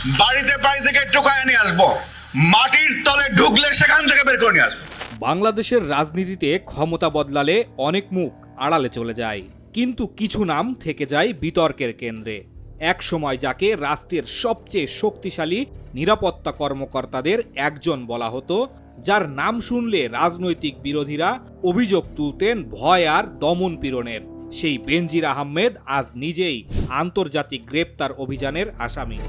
বাড়িতে বাড়ি থেকে টোকায় নিয়ে আসবো, মাটির তলে ঢুকলে সেখান থেকে বের করে নিয়ে আসবো। বাংলাদেশের রাজনীতিতে ক্ষমতা বদলালে অনেক মুখ আড়ালে চলে যায়, কিন্তু কিছু নাম থেকে যায় বিতর্কের কেন্দ্রে। এক সময় যাকে রাষ্ট্রের সবচেয়ে শক্তিশালী নিরাপত্তা কর্মকর্তাদের একজন বলা হতো, যার নাম শুনলে রাজনৈতিক বিরোধীরা অভিযোগ তুলতেন ভয় আর দমন পীড়নের, সেই বেনজির আহমেদ আজ নিজেই আন্তর্জাতিক গ্রেপ্তার অভিযানের আসামি।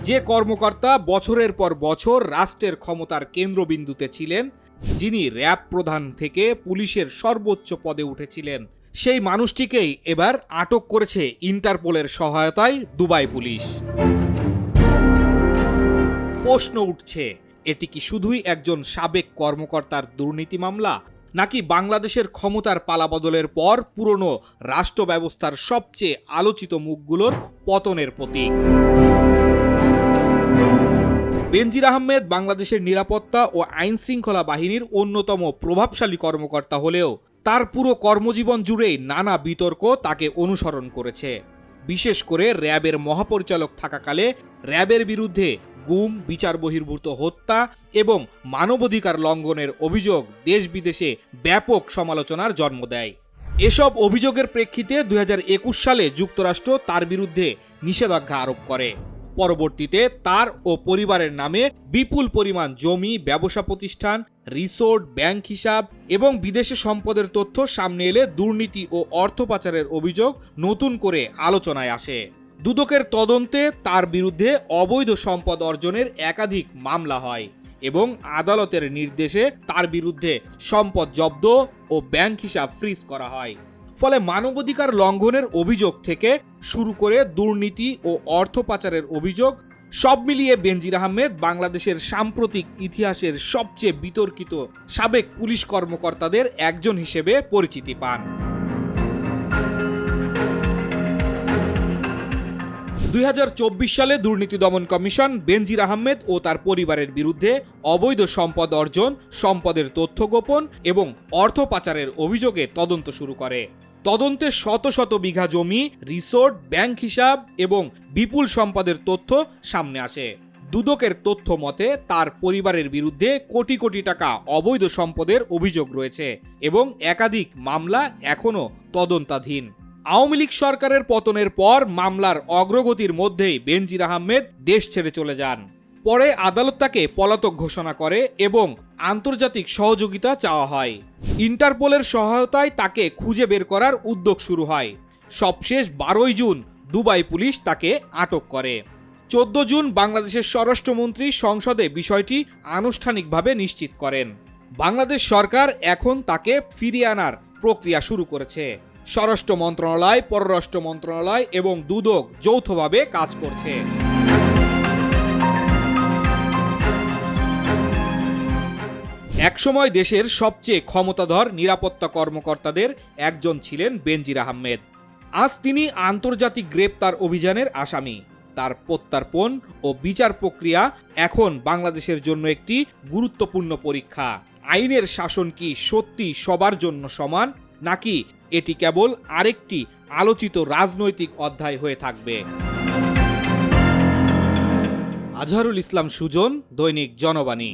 যে কর্মকর্তা বছরের পর বছর রাষ্ট্রের ক্ষমতার কেন্দ্রবিন্দুতে ছিলেন, যিনি র্যাব প্রধান থেকে পুলিশের সর্বোচ্চ পদে উঠেছিলেন, সেই মানুষটিকেই এবার আটক করেছে ইন্টারপোলের সহায়তায় দুবাই পুলিশ। প্রশ্ন উঠছে, এটি কি শুধুই একজন সাবেক কর্মকর্তার দুর্নীতি মামলা, নাকি বাংলাদেশের ক্ষমতার পালাবদলের পর পুরনো রাষ্ট্র ব্যবস্থার সবচেয়ে আলোচিত মুখগুলোর পতনের প্রতীক? বেনজির আহমেদ বাংলাদেশের নিরাপত্তা ও আইন শৃঙ্খলা বাহিনীর অন্যতম প্রভাবশালী কর্মকর্তা হলেও তার পুরো কর্মজীবন জুড়েই নানা বিতর্ক তাকে অনুসরণ করেছে। বিশেষ করে র্যাবের মহাপরিচালক থাকাকালে র্যাবের বিরুদ্ধে গুম, বিচার বহির্ভূত হত্যা এবং মানবাধিকার লঙ্ঘনের অভিযোগ দেশ বিদেশে ব্যাপক সমালোচনার জন্ম দেয়। এসব অভিযোগের প্রেক্ষিতে 2021 সালে যুক্তরাষ্ট্র তার বিরুদ্ধে নিষেধাজ্ঞা আরোপ করে। পরবর্তীতে তার ও পরিবারের নামে বিপুল পরিমাণ জমি, ব্যবসা প্রতিষ্ঠান, রিসোর্ট, ব্যাংক হিসাব এবং বিদেশি সম্পদের তথ্য সামনে এলে দুর্নীতি ও অর্থ পাচারের অভিযোগ নতুন করে আলোচনায় আসে। দুদকের তদন্তে তার বিরুদ্ধে অবৈধ সম্পদ অর্জনের একাধিক মামলা হয় এবং আদালতের নির্দেশে তার বিরুদ্ধে সম্পদ জব্দ ও ব্যাংক হিসাব ফ্রিজ করা হয়। ফলে মানবাধিকার লঙ্ঘনের অভিযোগ থেকে শুরু করে দুর্নীতি ও অর্থ পাচারের অভিযোগ সব মিলিয়ে বেনজির আহমেদ বাংলাদেশের সাম্প্রতিক ইতিহাসের সবচেয়ে বিতর্কিত সাবেক পুলিশ কর্মকর্তাদের একজন হিসেবে পরিচিতি পান। 2024 সালে দুর্নীতি দমন কমিশন বেনজির আহমেদ ও তার পরিবারের বিরুদ্ধে অবৈধ সম্পদ অর্জন, সম্পদের তথ্য গোপন এবং অর্থ পাচারের অভিযোগে তদন্ত শুরু করে। তদন্তে শত শত বিঘা জমি, রিসোর্ট, ব্যাংক হিসাব এবং বিপুল সম্পদের তথ্য সামনে আসে। দুদকের তথ্য মতে তার পরিবারের বিরুদ্ধে কোটি কোটি টাকা অবৈধ সম্পদের অভিযোগ রয়েছে এবং একাধিক মামলা এখনও তদন্তাধীন। আওয়ামী লীগ সরকারের পতনের পর মামলার অগ্রগতির মধ্যেই বেনজির আহমেদ দেশ ছেড়ে চলে যান। পরে আদালত তাকে পলাতক ঘোষণা করে এবং আন্তর্জাতিক সহযোগিতা চাওয়া হয়। ইন্টারপোলের সহায়তায় তাকে খুঁজে বের করার উদ্যোগ শুরু হয়। সবশেষ 12 জুন দুবাই পুলিশ তাকে আটক করে। 14 জুন বাংলাদেশের স্বরাষ্ট্রমন্ত্রী সংসদে বিষয়টি আনুষ্ঠানিকভাবে নিশ্চিত করেন। বাংলাদেশ সরকার এখন তাকে ফিরিয়ে আনার প্রক্রিয়া শুরু করেছে। স্বরাষ্ট্র মন্ত্রণালয়, পররাষ্ট্র মন্ত্রণালয় এবং দুদক যৌথভাবে কাজ করছে। একসময় দেশের সবচেয়ে ক্ষমতাধর নিরাপত্তা কর্মকর্তাদের একজন ছিলেন বেনজির আহমেদ। আজ তিনি আন্তর্জাতিক গ্রেপ্তার অভিযানের আসামি। তার প্রত্যার্পণ ও বিচার প্রক্রিয়া এখন বাংলাদেশের জন্য একটি গুরুত্বপূর্ণ পরীক্ষা। আইনের শাসন কি সত্যি সবার জন্য সমান, নাকি এটি কেবল আরেকটি আলোচিত রাজনৈতিক অধ্যায় হয়ে থাকবে? আজহারুল ইসলাম সুজন, দৈনিক জনবাণী।